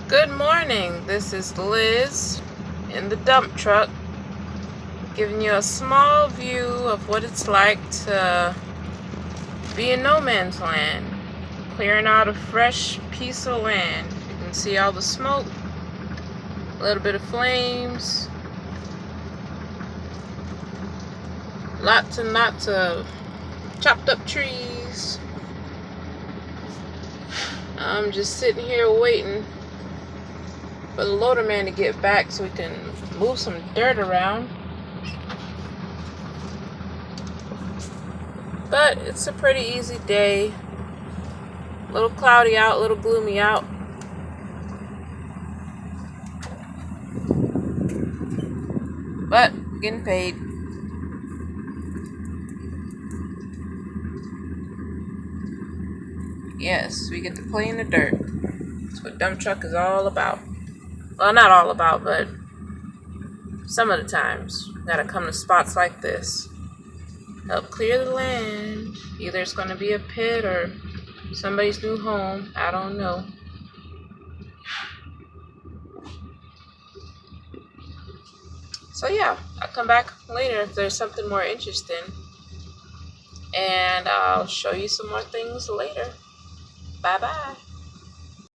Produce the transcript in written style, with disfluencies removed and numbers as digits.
Good morning, this is Liz in the dump truck, giving you a small view of what it's like to be in no man's land, clearing out a fresh piece of land. You can see all the smoke, a little bit of flames, lots and lots of chopped up trees. I'm just sitting here waiting for the loader man to get back so we can move some dirt around. But it's a pretty easy day. A little cloudy out, a little gloomy out. But getting paid. Yes, we get to play in the dirt. That's what dump truck is all about. Well, not all about, but some of the times. Gotta come to spots like this. Help clear the land. Either it's gonna be a pit or somebody's new home. I don't know. So yeah, I'll come back later if there's something more interesting. And I'll show you some more things later. Bye bye.